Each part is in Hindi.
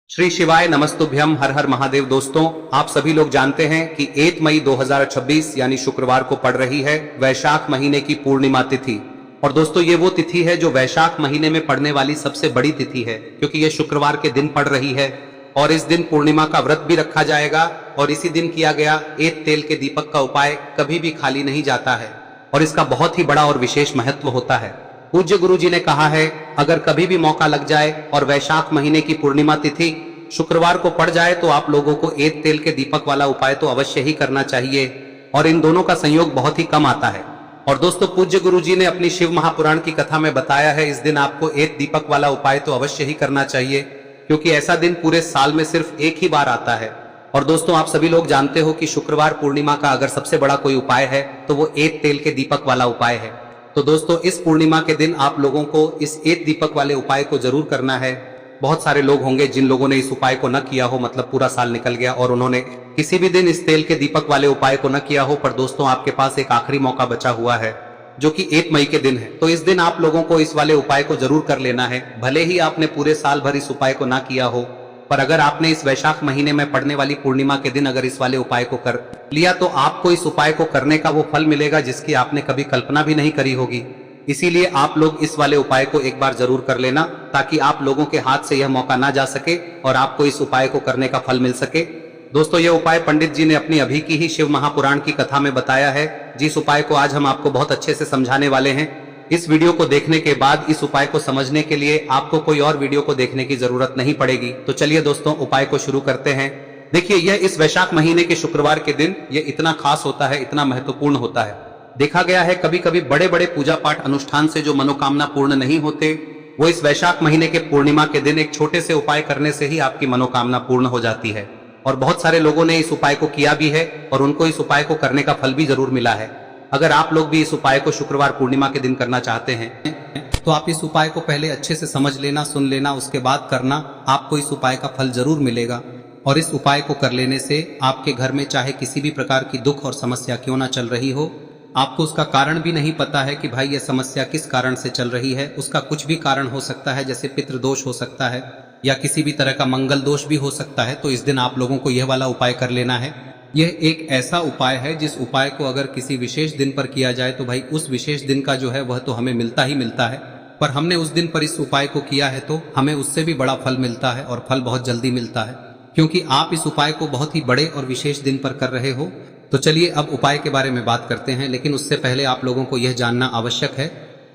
श्री शिवाय नमस्तुभ्यम हर हर महादेव। दोस्तों, आप सभी लोग जानते हैं कि 1 मई 2026 यानी शुक्रवार को पड़ रही है वैशाख महीने की पूर्णिमा तिथि। और दोस्तों, ये वो तिथि है जो वैशाख महीने में पड़ने वाली सबसे बड़ी तिथि है, क्योंकि ये शुक्रवार के दिन पड़ रही है। और इस दिन पूर्णिमा का व्रत भी रखा जाएगा और इसी दिन किया गया एक तेल के दीपक का उपाय कभी भी खाली नहीं जाता है और इसका बहुत ही बड़ा और विशेष महत्व होता है। पूज्य गुरु जी ने कहा है, अगर कभी भी मौका लग जाए और वैशाख महीने की पूर्णिमा तिथि शुक्रवार को पड़ जाए तो आप लोगों को एक तेल के दीपक वाला उपाय तो अवश्य ही करना चाहिए। और इन दोनों का संयोग बहुत ही कम आता है। और दोस्तों, पूज्य गुरु जी ने अपनी शिव महापुराण की कथा में बताया है, इस दिन आपको एक दीपक वाला उपाय तो अवश्य ही करना चाहिए, क्योंकि ऐसा दिन पूरे साल में सिर्फ एक ही बार आता है। और दोस्तों, आप सभी लोग जानते हो कि शुक्रवार पूर्णिमा का अगर सबसे बड़ा कोई उपाय है तो वो एक तेल के दीपक वाला उपाय है। तो दोस्तों, इस पूर्णिमा के दिन आप लोगों को इस एक दीपक वाले उपाय को जरूर करना है। बहुत सारे लोग होंगे जिन लोगों ने इस उपाय को न किया हो, मतलब पूरा साल निकल गया और उन्होंने किसी भी दिन इस तेल के दीपक वाले उपाय को न किया हो। पर दोस्तों, आपके पास एक आखिरी मौका बचा हुआ है जो कि 1 मई के दिन है। तो इस दिन आप लोगों को इस वाले उपाय को जरूर कर लेना है। भले ही आपने पूरे साल भर इस उपाय को ना किया हो, पर अगर आपने इस वैशाख महीने में पड़ने वाली पूर्णिमा के दिन अगर इस वाले उपाय को कर लिया तो आपको इस उपाय को करने का वो फल मिलेगा जिसकी आपने कभी कल्पना भी नहीं करी होगी। इसीलिए आप लोग इस वाले उपाय को एक बार जरूर कर लेना, ताकि आप लोगों के हाथ से यह मौका ना जा सके और आपको इस उपाय को करने का फल मिल सके। दोस्तों, यह उपाय पंडित जी ने अपनी अभी की ही शिव महापुराण की कथा में बताया है, जिस उपाय को आज हम आपको बहुत अच्छे से समझाने वाले हैं। इस वीडियो को देखने के बाद इस उपाय को समझने के लिए आपको कोई और वीडियो को देखने की जरूरत नहीं पड़ेगी। तो चलिए दोस्तों, उपाय को शुरू करते हैं। देखिए, यह इस वैशाख महीने के शुक्रवार के दिन यह इतना खास होता है, इतना महत्वपूर्ण होता है। देखा गया है कभी कभी बड़े बड़े पूजा पाठ अनुष्ठान से जो मनोकामना पूर्ण नहीं होते, वो इस वैशाख महीने के पूर्णिमा के दिन एक छोटे से उपाय करने से ही आपकी मनोकामना पूर्ण हो जाती है। और बहुत सारे लोगों ने इस उपाय को किया भी है और उनको इस उपाय को करने का फल भी जरूर मिला है। अगर आप लोग भी इस उपाय को शुक्रवार पूर्णिमा के दिन करना चाहते हैं तो आप इस उपाय को पहले अच्छे से समझ लेना, सुन लेना, उसके बाद करना। आपको इस उपाय का फल जरूर मिलेगा। और इस उपाय को कर लेने से आपके घर में चाहे किसी भी प्रकार की दुख और समस्या क्यों ना चल रही हो, आपको उसका कारण भी नहीं पता है कि भाई ये समस्या किस कारण से चल रही है, उसका कुछ भी कारण हो सकता है, जैसे पितृदोष हो सकता है या किसी भी तरह का मंगल दोष भी हो सकता है। तो इस दिन आप लोगों को यह वाला उपाय कर लेना है। यह एक ऐसा उपाय है जिस उपाय को अगर किसी विशेष दिन पर किया जाए तो भाई उस विशेष दिन का जो है वह तो हमें मिलता ही मिलता है। पर हमने उस दिन पर इस उपाय को किया है तो हमें उससे भी बड़ा फल मिलता है और फल बहुत जल्दी मिलता है, क्योंकि आप इस उपाय को बहुत ही बड़े और विशेष दिन पर कर रहे हो। तो चलिए अब उपाय के बारे में बात करते हैं, लेकिन उससे पहले आप लोगों को यह जानना आवश्यक है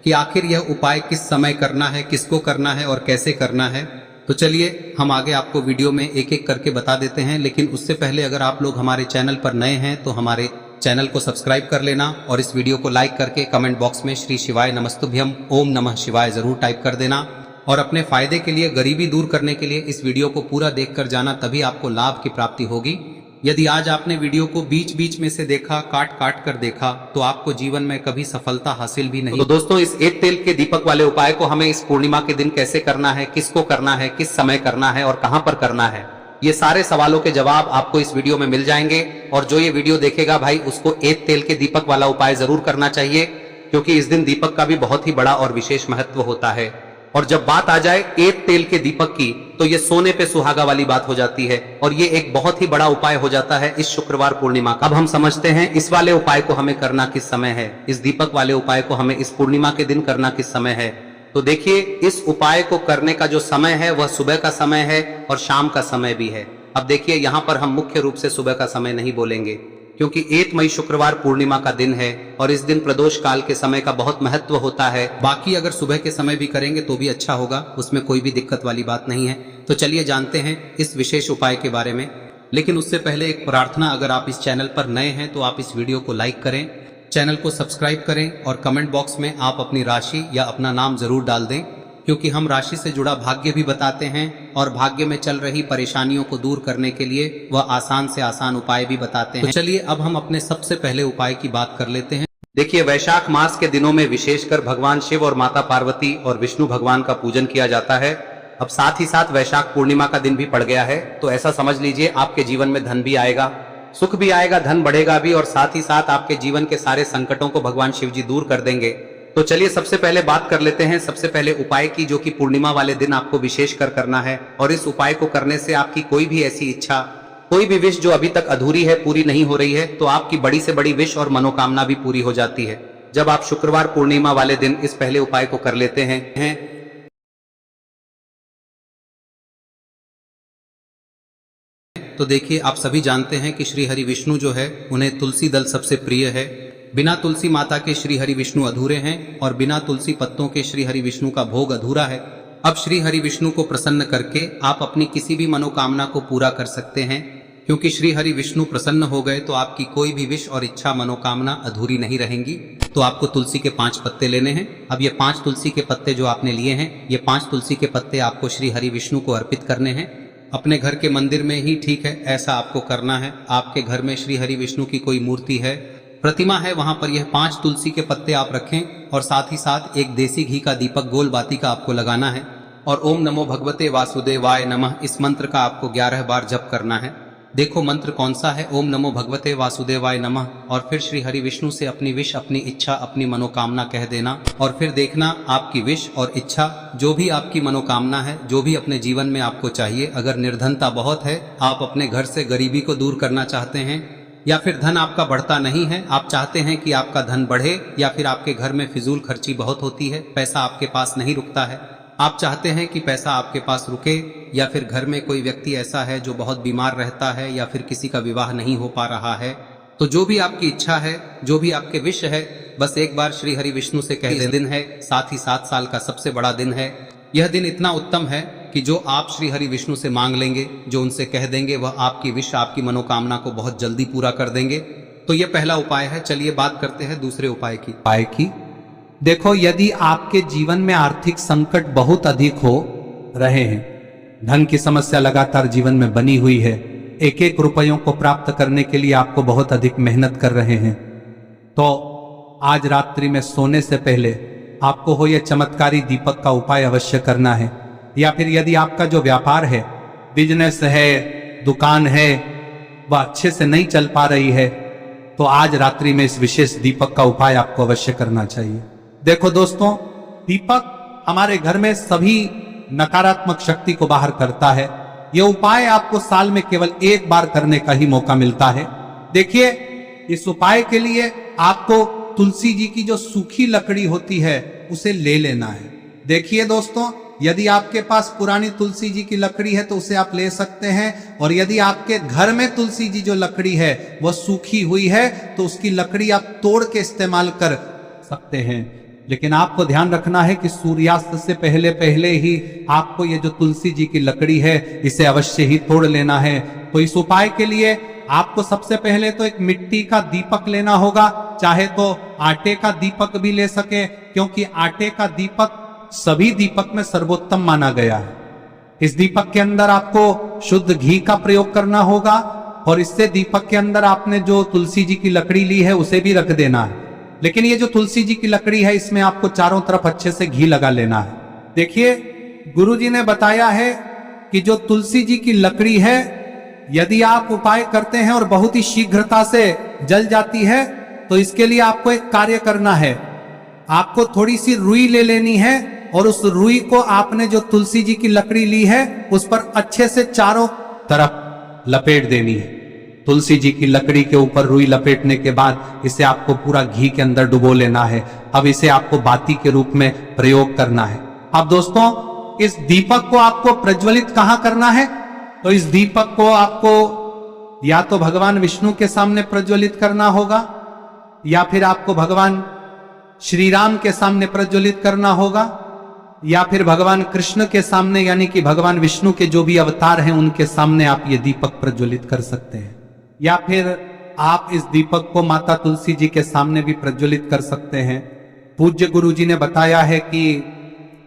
कि आखिर यह उपाय किस समय करना है, किसको करना है और कैसे करना है। तो चलिए हम आगे आपको वीडियो में एक एक करके बता देते हैं, लेकिन उससे पहले अगर आप लोग हमारे चैनल पर नए हैं तो हमारे चैनल को सब्सक्राइब कर लेना और इस वीडियो को लाइक करके कमेंट बॉक्स में श्री शिवाय नमस्तुभ्यम ओम नमः शिवाय जरूर टाइप कर देना। और अपने फायदे के लिए, गरीबी दूर करने के लिए इस वीडियो को पूरा देख कर जाना, तभी आपको लाभ की प्राप्ति होगी। यदि आज आपने वीडियो को बीच बीच में से देखा, काट काट कर देखा, तो आपको जीवन में कभी सफलता हासिल भी नहीं। तो दोस्तों, इस एक तेल के दीपक वाले उपाय को हमें इस पूर्णिमा के दिन कैसे करना है, किसको करना है, किस समय करना है और कहां पर करना है, ये सारे सवालों के जवाब आपको इस वीडियो में मिल जाएंगे। और जो ये वीडियो देखेगा भाई, उसको एक तेल के दीपक वाला उपाय जरूर करना चाहिए, क्योंकि इस दिन दीपक का भी बहुत ही बड़ा और विशेष महत्व होता है। और जब बात आ जाए एक तेल के दीपक की, तो ये सोने पे सुहागा वाली बात हो जाती है और ये एक बहुत ही बड़ा उपाय हो जाता है इस शुक्रवार पूर्णिमा का। अब हम समझते हैं इस वाले उपाय को हमें करना किस समय है, इस दीपक वाले उपाय को हमें इस पूर्णिमा के दिन करना किस समय है। तो देखिए, इस उपाय को करने का जो समय है वह सुबह का समय है और शाम का समय भी है। अब देखिए, यहाँ पर हम मुख्य रूप से सुबह का समय नहीं बोलेंगे, क्योंकि 1 मई शुक्रवार पूर्णिमा का दिन है और इस दिन प्रदोष काल के समय का बहुत महत्व होता है। बाकी अगर सुबह के समय भी करेंगे तो भी अच्छा होगा, उसमें कोई भी दिक्कत वाली बात नहीं है। तो चलिए जानते हैं इस विशेष उपाय के बारे में। लेकिन उससे पहले एक प्रार्थना, अगर आप इस चैनल पर नए हैं तो आप इस वीडियो को लाइक करें, चैनल को सब्सक्राइब करें और कमेंट बॉक्स में आप अपनी राशि या अपना नाम जरूर डाल दें, क्योंकि हम राशि से जुड़ा भाग्य भी बताते हैं और भाग्य में चल रही परेशानियों को दूर करने के लिए वह आसान से आसान उपाय भी बताते हैं। तो चलिए अब हम अपने सबसे पहले उपाय की बात कर लेते हैं। देखिए, वैशाख मास के दिनों में विशेषकर भगवान शिव और माता पार्वती और विष्णु भगवान का पूजन किया जाता है। अब साथ ही साथ वैशाख पूर्णिमा का दिन भी पड़ गया है, तो ऐसा समझ लीजिए आपके जीवन में धन भी आएगा, सुख भी आएगा, धन बढ़ेगा भी और साथ ही साथ आपके जीवन के सारे संकटों को भगवान शिव जी दूर कर देंगे। तो चलिए सबसे पहले बात कर लेते हैं सबसे पहले उपाय की, जो कि पूर्णिमा वाले दिन आपको विशेष कर करना है। और इस उपाय को करने से आपकी कोई भी ऐसी इच्छा, कोई भी विश जो अभी तक अधूरी है, पूरी नहीं हो रही है, तो आपकी बड़ी से बड़ी विश और मनोकामना भी पूरी हो जाती है जब आप शुक्रवार पूर्णिमा वाले दिन इस पहले उपाय को कर लेते हैं। तो देखिए, आप सभी जानते हैं कि श्री हरि विष्णु जो है उन्हें तुलसी दल सबसे प्रिय है। बिना तुलसी माता के श्री हरि विष्णु अधूरे हैं और बिना तुलसी पत्तों के श्री हरि विष्णु का भोग अधूरा है। अब श्री हरि विष्णु को प्रसन्न करके आप अपनी किसी भी मनोकामना को पूरा कर सकते हैं, क्योंकि श्री हरि विष्णु प्रसन्न हो गए तो आपकी कोई भी विश और इच्छा मनोकामना अधूरी नहीं रहेंगी। तो आपको तुलसी के 5 पत्ते लेने हैं। अब ये 5 तुलसी के पत्ते जो आपने लिए हैं, ये 5 तुलसी के पत्ते आपको श्री हरि विष्णु को अर्पित करने हैं। अपने घर के मंदिर में ही ठीक है, ऐसा आपको करना है। आपके घर में श्री हरि विष्णु की कोई मूर्ति है, प्रतिमा है, वहां पर यह 5 तुलसी के पत्ते आप रखें और साथ ही साथ एक देसी घी का दीपक गोल बाती का आपको लगाना है। और ओम नमो भगवते वासुदेवाय नमः इस मंत्र का आपको 11 बार जप करना है। देखो मंत्र कौन सा है, ओम नमो भगवते वासुदेवाय नमः, और फिर श्री हरि विष्णु से अपनी विश, अपनी इच्छा, अपनी मनोकामना कह देना। और फिर देखना आपकी विश और इच्छा, जो भी आपकी मनोकामना है, जो भी अपने जीवन में आपको चाहिए। अगर निर्धनता बहुत है, आप अपने घर से गरीबी को दूर करना चाहते हैं, या फिर धन आपका बढ़ता नहीं है, आप चाहते हैं कि आपका धन बढ़े, या फिर आपके घर में फिजूल खर्ची बहुत होती है, पैसा आपके पास नहीं रुकता है, आप चाहते हैं कि पैसा आपके पास रुके, या फिर घर में कोई व्यक्ति ऐसा है जो बहुत बीमार रहता है, या फिर किसी का विवाह नहीं हो पा रहा है, तो जो भी आपकी इच्छा है, जो भी आपके विश है, बस एक बार श्री हरि विष्णु से कह दें। दिन है, साथ ही 7 साल का सबसे बड़ा दिन है। यह दिन इतना उत्तम है कि जो आप श्री हरि विष्णु से मांग लेंगे, जो उनसे कह देंगे, वह आपकी विश, आपकी मनोकामना को बहुत जल्दी पूरा कर देंगे। तो यह पहला उपाय है। चलिए बात करते हैं दूसरे उपाय की। देखो, यदि आपके जीवन में आर्थिक संकट बहुत अधिक हो रहे हैं, धन की समस्या लगातार जीवन में बनी हुई है, एक एक रुपयों को प्राप्त करने के लिए आपको बहुत अधिक मेहनत कर रहे हैं, तो आज रात्रि में सोने से पहले आपको हो यह चमत्कारी दीपक का उपाय अवश्य करना है। या फिर यदि आपका जो व्यापार है, बिजनेस है, दुकान है, वह अच्छे से नहीं चल पा रही है, तो आज रात्रि में इस विशेष दीपक का उपाय आपको अवश्य करना चाहिए। देखो दोस्तों, दीपक हमारे घर में सभी नकारात्मक शक्ति को बाहर करता है। यह उपाय आपको साल में केवल 1 बार करने का ही मौका मिलता है। देखिए, इस उपाय के लिए आपको तुलसी जी की जो सूखी लकड़ी होती है उसे ले लेना है। देखिए दोस्तों, यदि आपके पास पुरानी तुलसी जी की लकड़ी है तो उसे आप ले सकते हैं, और यदि आपके घर में तुलसी जी जो लकड़ी है वह सूखी हुई है तो उसकी लकड़ी आप तोड़ के इस्तेमाल कर सकते हैं। लेकिन आपको ध्यान रखना है कि सूर्यास्त से पहले पहले ही आपको ये जो तुलसी जी की लकड़ी है इसे अवश्य ही तोड़ लेना है। तो इस उपाय के लिए आपको सबसे पहले तो एक मिट्टी का दीपक लेना होगा, चाहे तो आटे का दीपक भी ले सके, क्योंकि आटे का दीपक सभी दीपक में सर्वोत्तम माना गया है। इस दीपक के अंदर आपको शुद्ध घी का प्रयोग करना होगा, और इससे दीपक के अंदर आपने जो तुलसी जी की लकड़ी ली है उसे भी रख देना है। लेकिन ये जो तुलसी जी की लकड़ी है, इसमें आपको चारों तरफ अच्छे से घी लगा लेना है। देखिए, गुरुजी ने बताया है कि जो तुलसी जी की लकड़ी है, यदि आप उपाय करते हैं और बहुत ही शीघ्रता से जल जाती है, तो इसके लिए आपको एक कार्य करना है। आपको थोड़ी सी रुई ले लेनी है, और उस रुई को आपने जो तुलसी जी की लकड़ी ली है उस पर अच्छे से चारों तरफ लपेट देनी है। तुलसी जी की लकड़ी के ऊपर रुई लपेटने के बाद इसे आपको पूरा घी के अंदर डुबो लेना है। अब इसे आपको बाती के रूप में प्रयोग करना है। अब दोस्तों, इस दीपक को आपको प्रज्वलित कहां करना है? तो इस दीपक को आपको या तो भगवान विष्णु के सामने प्रज्वलित करना होगा, या फिर आपको भगवान श्री राम के सामने प्रज्वलित करना होगा, या फिर भगवान कृष्ण के सामने, यानी कि भगवान विष्णु के जो भी अवतार हैं उनके सामने आप ये दीपक प्रज्वलित कर सकते हैं। या फिर आप इस दीपक को माता तुलसी जी के सामने भी प्रज्वलित कर सकते हैं। पूज्य गुरु जी ने बताया है कि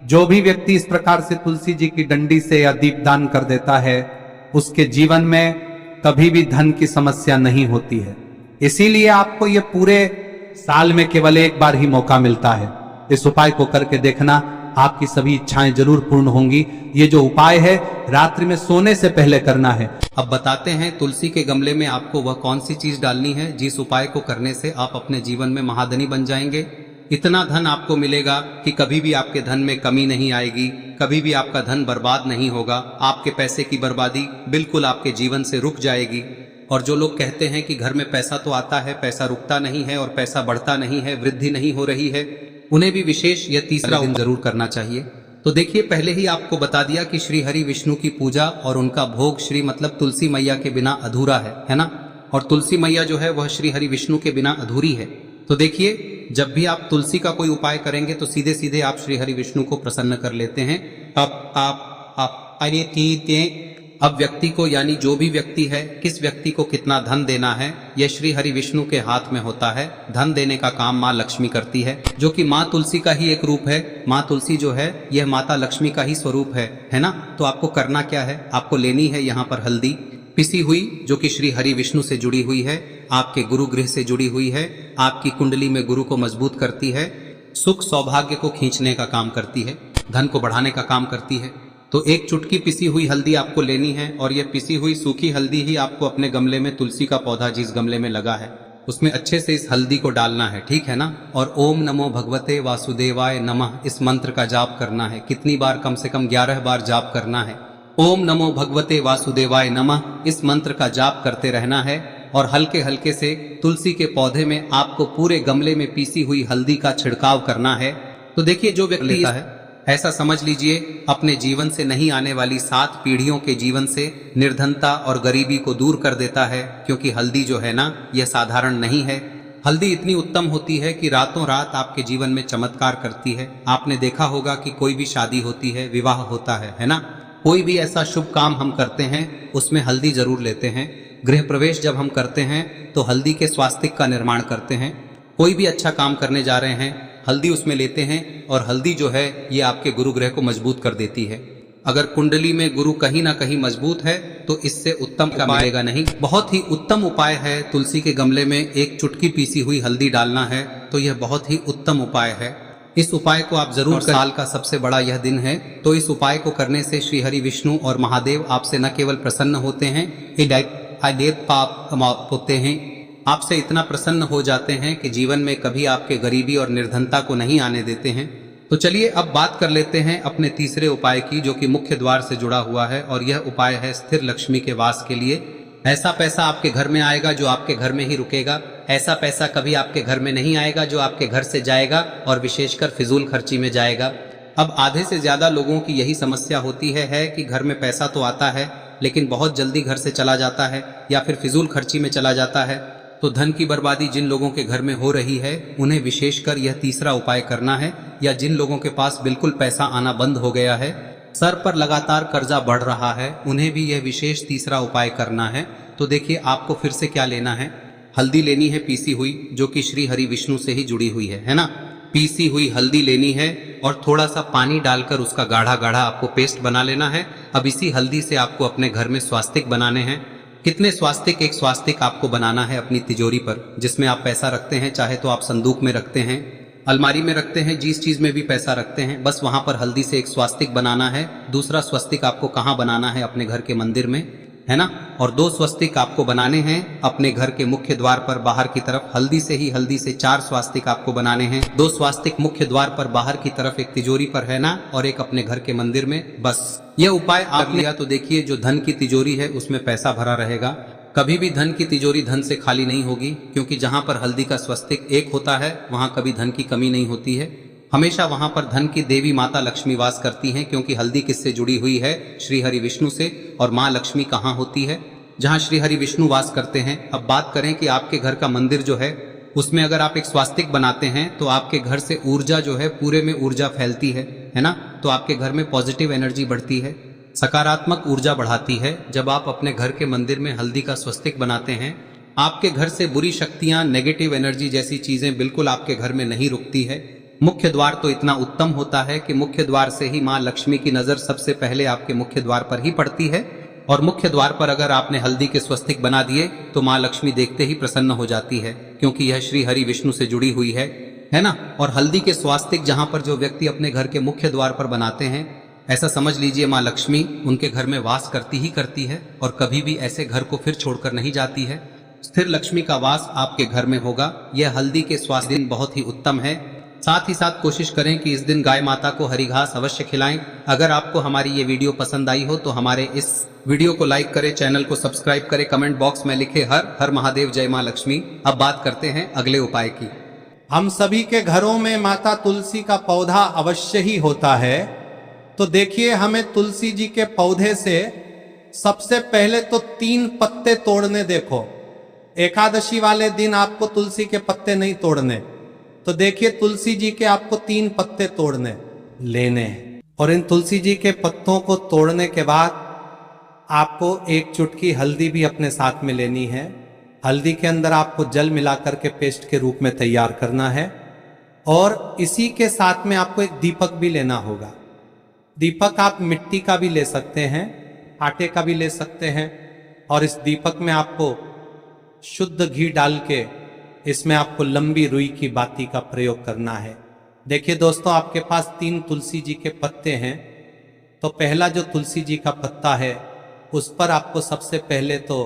जो भी व्यक्ति इस प्रकार से तुलसी जी की डंडी से या दीपदान कर देता है, उसके जीवन में कभी भी धन की समस्या नहीं होती है। इसीलिए आपको ये पूरे साल में केवल 1 बार ही मौका मिलता है। इस उपाय को करके देखना, आपकी सभी इच्छाएं जरूर पूर्ण होंगी। ये जो उपाय है रात्रि में सोने से पहले करना है। अब बताते हैं तुलसी के गमले में आपको वह कौन सी चीज डालनी है जिस उपाय को करने से आप अपने जीवन में महाधनी बन जाएंगे। इतना धन आपको मिलेगा कि कभी भी आपके धन में कमी नहीं आएगी, कभी भी आपका धन बर्बाद नहीं होगा। आपके पैसे की बर्बादी बिल्कुल आपके जीवन से रुक जाएगी। और जो लोग कहते हैं कि घर में पैसा तो आता है, पैसा रुकता नहीं है और पैसा बढ़ता नहीं है, वृद्धि नहीं हो रही है, उन्हें भी विशेष यह तीसरा दिन जरूर करना चाहिए। तो देखिए, पहले ही आपको बता दिया कि श्री हरि विष्णु की पूजा और उनका भोग श्री मतलब तुलसी मैया के बिना अधूरा है ना। और तुलसी मैया जो है वह श्री हरि विष्णु के बिना अधूरी है। तो देखिए, जब भी आप तुलसी का कोई उपाय करेंगे तो सीधे सीधे आप श्री हरि विष्णु को प्रसन्न कर लेते हैं। अब व्यक्ति को, यानी जो भी व्यक्ति है, किस व्यक्ति को कितना धन देना है, यह श्री हरि विष्णु के हाथ में होता है। धन देने का काम माँ लक्ष्मी करती है, जो कि माँ तुलसी का ही एक रूप है। माँ तुलसी जो है यह माता लक्ष्मी का ही स्वरूप है ना। तो आपको करना क्या है, आपको लेनी है यहाँ पर हल्दी पिसी हुई, जो कि श्री हरि विष्णु से जुड़ी हुई है, आपके गुरु गृह से जुड़ी हुई है, आपकी कुंडली में गुरु को मजबूत करती है, सुख सौभाग्य को खींचने का काम करती है, धन को बढ़ाने का काम करती है। तो एक चुटकी पिसी हुई हल्दी आपको लेनी है और यह पिसी हुई सूखी हल्दी ही आपको अपने गमले में, तुलसी का पौधा जिस गमले में लगा है उसमें अच्छे से इस हल्दी को डालना है, ठीक है ना। और ओम नमो भगवते वासुदेवाय नमः इस मंत्र का जाप करना है। कितनी बार? कम से कम 11 बार जाप करना है। ओम नमो भगवते वासुदेवाय नमः इस मंत्र का जाप करते रहना है। और हल्के हल्के से तुलसी के पौधे में आपको पूरे गमले में पीसी हुई हल्दी का छिड़काव करना है। तो देखिए, जो व्यक्ति लेता है, ऐसा समझ लीजिए अपने जीवन से नहीं आने वाली 7 पीढ़ियों के जीवन से निर्धनता और गरीबी को दूर कर देता है। क्योंकि हल्दी जो है ना, यह साधारण नहीं है। हल्दी इतनी उत्तम होती है कि रातों रात आपके जीवन में चमत्कार करती है। आपने देखा होगा कि कोई भी शादी होती है, विवाह होता है ना, कोई भी ऐसा शुभ काम हम करते हैं उसमें हल्दी जरूर लेते हैं। गृह प्रवेश जब हम करते हैं तो हल्दी के स्वास्तिक का निर्माण करते हैं। कोई भी अच्छा काम करने जा रहे हैं, हल्दी उसमें लेते हैं। और हल्दी जो है ये आपके गुरु ग्रह को मजबूत कर देती है। अगर कुंडली में गुरु कहीं ना कहीं मजबूत है तो इससे उत्तम का मिलेगा नहीं। बहुत ही उत्तम उपाय है, तुलसी के गमले में एक चुटकी पीसी हुई हल्दी डालना है। तो यह बहुत ही उत्तम उपाय है। इस उपाय को आप जरूर करें। साल का सबसे बड़ा यह दिन है, तो इस उपाय को करने से श्री हरि विष्णु और महादेव आपसे न केवल प्रसन्न होते हैं, पाप होते हैं, आपसे इतना प्रसन्न हो जाते हैं कि जीवन में कभी आपके गरीबी और निर्धनता को नहीं आने देते हैं। तो चलिए अब बात कर लेते हैं अपने तीसरे उपाय की, जो कि मुख्य द्वार से जुड़ा हुआ है। और यह उपाय है स्थिर लक्ष्मी के वास के लिए। ऐसा पैसा आपके घर में आएगा जो आपके घर में ही रुकेगा। ऐसा पैसा कभी आपके घर में नहीं आएगा जो आपके घर से जाएगा और विशेषकर फिजूल खर्ची में जाएगा। अब आधे से ज्यादा लोगों की यही समस्या होती है कि घर में पैसा तो आता है लेकिन बहुत जल्दी घर से चला जाता है या फिर फिजूल खर्ची में चला जाता है। तो धन की बर्बादी जिन लोगों के घर में हो रही है उन्हें विशेषकर यह तीसरा उपाय करना है। या जिन लोगों के पास बिल्कुल पैसा आना बंद हो गया है, सर पर लगातार कर्जा बढ़ रहा है, उन्हें भी यह विशेष तीसरा उपाय करना है। तो देखिए, आपको फिर से क्या लेना है, हल्दी लेनी है पीसी हुई, जो कि श्री हरि विष्णु से ही जुड़ी हुई है ना। पीसी हुई हल्दी लेनी है और थोड़ा सा पानी डालकर उसका गाढ़ा गाढ़ा आपको पेस्ट बना लेना है। अब इसी हल्दी से आपको अपने घर में स्वास्तिक बनाने हैं। कितने स्वास्तिक? एक स्वास्तिक आपको बनाना है अपनी तिजोरी पर, जिसमें आप पैसा रखते हैं। चाहे तो आप संदूक में रखते हैं, अलमारी में रखते हैं, जिस चीज में भी पैसा रखते हैं, बस वहां पर हल्दी से एक स्वास्तिक बनाना है। दूसरा स्वस्तिक आपको कहाँ बनाना है? अपने घर के मंदिर में, है ना। और 2 स्वस्तिक आपको बनाने हैं अपने घर के मुख्य द्वार पर बाहर की तरफ। हल्दी से 4 स्वास्तिक आपको बनाने हैं। 2 स्वास्तिक मुख्य द्वार पर बाहर की तरफ, एक तिजोरी पर, है ना, और एक अपने घर के मंदिर में। बस यह उपाय आप लिया तो देखिए, जो धन की तिजोरी है उसमें पैसा भरा रहेगा। कभी भी धन की तिजोरी धन से खाली नहीं होगी, क्योंकि जहां पर हल्दी का स्वस्तिक एक होता है वहां कभी धन की कमी नहीं होती है। हमेशा वहां पर धन की देवी माता लक्ष्मी वास करती हैं, क्योंकि हल्दी किससे जुड़ी हुई है? श्री हरि विष्णु से। और माँ लक्ष्मी कहाँ होती है? जहाँ श्री हरि विष्णु वास करते हैं। अब बात करें कि आपके घर का मंदिर जो है उसमें अगर आप एक स्वास्तिक बनाते हैं तो आपके घर से ऊर्जा जो है, पूरे में ऊर्जा फैलती है ना। तो आपके घर में पॉजिटिव एनर्जी बढ़ती है, सकारात्मक ऊर्जा बढ़ाती है। जब आप अपने घर के मंदिर में हल्दी का स्वस्तिक बनाते हैं, आपके घर से बुरी शक्तियां, नेगेटिव एनर्जी जैसी चीजें बिल्कुल आपके घर में नहीं रुकती है। मुख्य द्वार तो इतना उत्तम होता है कि मुख्य द्वार से ही माँ लक्ष्मी की नजर सबसे पहले आपके मुख्य द्वार पर ही पड़ती है। और मुख्य द्वार पर अगर आपने हल्दी के स्वस्तिक बना दिए तो माँ लक्ष्मी देखते ही प्रसन्न हो जाती है, क्योंकि यह श्री हरि विष्णु से जुड़ी हुई है ना। और हल्दी के स्वास्तिक जहां पर जो व्यक्ति अपने घर के मुख्य द्वार पर बनाते हैं, ऐसा समझ लीजिए माँ लक्ष्मी उनके घर में वास करती ही करती है और कभी भी ऐसे घर को फिर छोड़कर नहीं जाती है। स्थिर लक्ष्मी का वास आपके घर में होगा। यह हल्दी के स्वास्थ्य दिन बहुत ही उत्तम है। साथ ही साथ कोशिश करें कि इस दिन गाय माता को हरी घास अवश्य खिलाएं। अगर आपको हमारी ये वीडियो पसंद आई हो तो हमारे इस वीडियो को लाइक करें, चैनल को सब्सक्राइब करें, कमेंट बॉक्स में लिखे हर हर महादेव, जय मां लक्ष्मी। अब बात करते हैं अगले उपाय की। हम सभी के घरों में माता तुलसी का पौधा अवश्य ही होता है। तो देखिए, हमें तुलसी जी के पौधे से सबसे पहले तो 3 पत्ते तोड़ने। देखो, एकादशी वाले दिन आपको तुलसी के पत्ते नहीं तोड़ने। तो देखिए, तुलसी जी के आपको 3 पत्ते तोड़ने लेने हैं। और इन तुलसी जी के पत्तों को तोड़ने के बाद आपको 1 चुटकी हल्दी भी अपने साथ में लेनी है। हल्दी के अंदर आपको जल मिलाकर के पेस्ट के रूप में तैयार करना है। और इसी के साथ में आपको एक दीपक भी लेना होगा। दीपक आप मिट्टी का भी ले सकते हैं, आटे का भी ले सकते हैं। और इस दीपक में आपको शुद्ध घी डाल के इसमें आपको लंबी रुई की बाती का प्रयोग करना है। देखिए दोस्तों, आपके पास 3 तुलसी जी के पत्ते हैं। तो पहला जो तुलसी जी का पत्ता है उस पर आपको सबसे पहले तो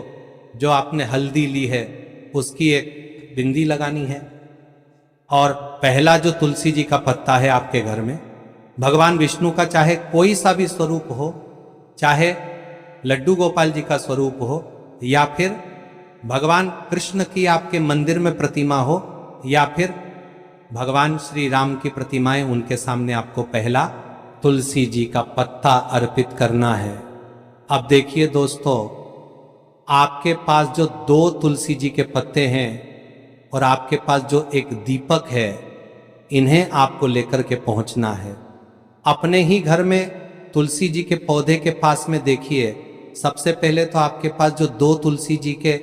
जो आपने हल्दी ली है उसकी एक बिंदी लगानी है। और पहला जो तुलसी जी का पत्ता है आपके घर में, भगवान विष्णु का चाहे कोई सा भी स्वरूप हो, चाहे लड्डू गोपाल जी का स्वरूप हो, या फिर भगवान कृष्ण की आपके मंदिर में प्रतिमा हो, या फिर भगवान श्री राम की प्रतिमाएं, उनके सामने आपको पहला तुलसी जी का पत्ता अर्पित करना है। अब देखिए दोस्तों, आपके पास जो 2 तुलसी जी के पत्ते हैं और आपके पास जो एक दीपक है, इन्हें आपको लेकर के पहुंचना है। अपने ही घर में तुलसी जी के पौधे के पास में देखिए, सबसे पहले तो आपके पास जो 2 तुलसी जी के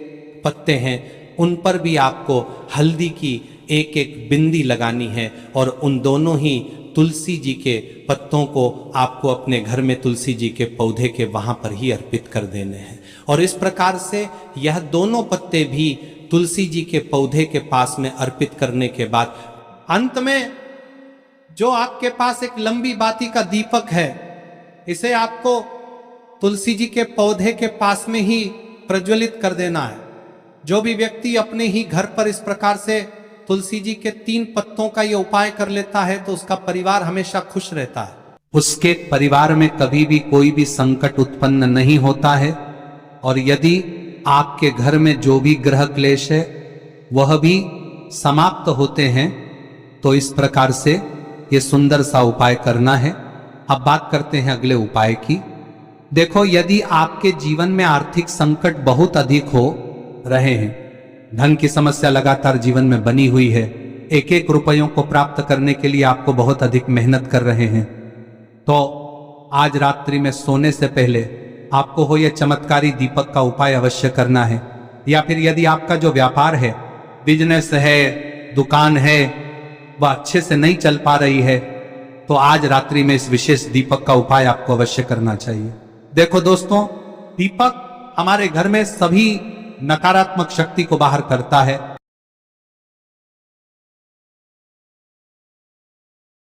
पत्ते हैं उन पर भी आपको हल्दी की एक एक बिंदी लगानी है। और उन दोनों ही तुलसी जी के पत्तों को आपको अपने घर में तुलसी जी के पौधे के वहां पर ही अर्पित कर देने हैं। और इस प्रकार से यह दोनों पत्ते भी तुलसी जी के पौधे के पास में अर्पित करने के बाद अंत में जो आपके पास एक लंबी बाती का दीपक है, इसे आपको तुलसी जी के पौधे के पास में ही प्रज्वलित कर देना है। जो भी व्यक्ति अपने ही घर पर इस प्रकार से तुलसी जी के 3 पत्तों का ये उपाय कर लेता है तो उसका परिवार हमेशा खुश रहता है। उसके परिवार में कभी भी कोई भी संकट उत्पन्न नहीं होता है। और यदि आपके घर में जो भी ग्रह क्लेश है वह भी समाप्त होते हैं। तो इस प्रकार से ये सुंदर सा उपाय करना है। अब बात करते हैं अगले उपाय की। देखो, यदि आपके जीवन में आर्थिक संकट बहुत अधिक हो रहे हैं, धन की समस्या लगातार जीवन में बनी हुई है, एक एक रुपयों को प्राप्त करने के लिए आपको बहुत अधिक मेहनत कर रहे हैं, तो आज रात्रि में सोने से पहले आपको हो यह चमत्कारी दीपक का उपाय अवश्य करना है। या फिर यदि आपका जो व्यापार है, बिजनेस है, दुकान है, वह अच्छे से नहीं चल पा रही है, तो आज रात्रि में इस विशेष दीपक का उपाय आपको अवश्य करना चाहिए। देखो दोस्तों, दीपक हमारे घर में सभी नकारात्मक शक्ति को बाहर करता है।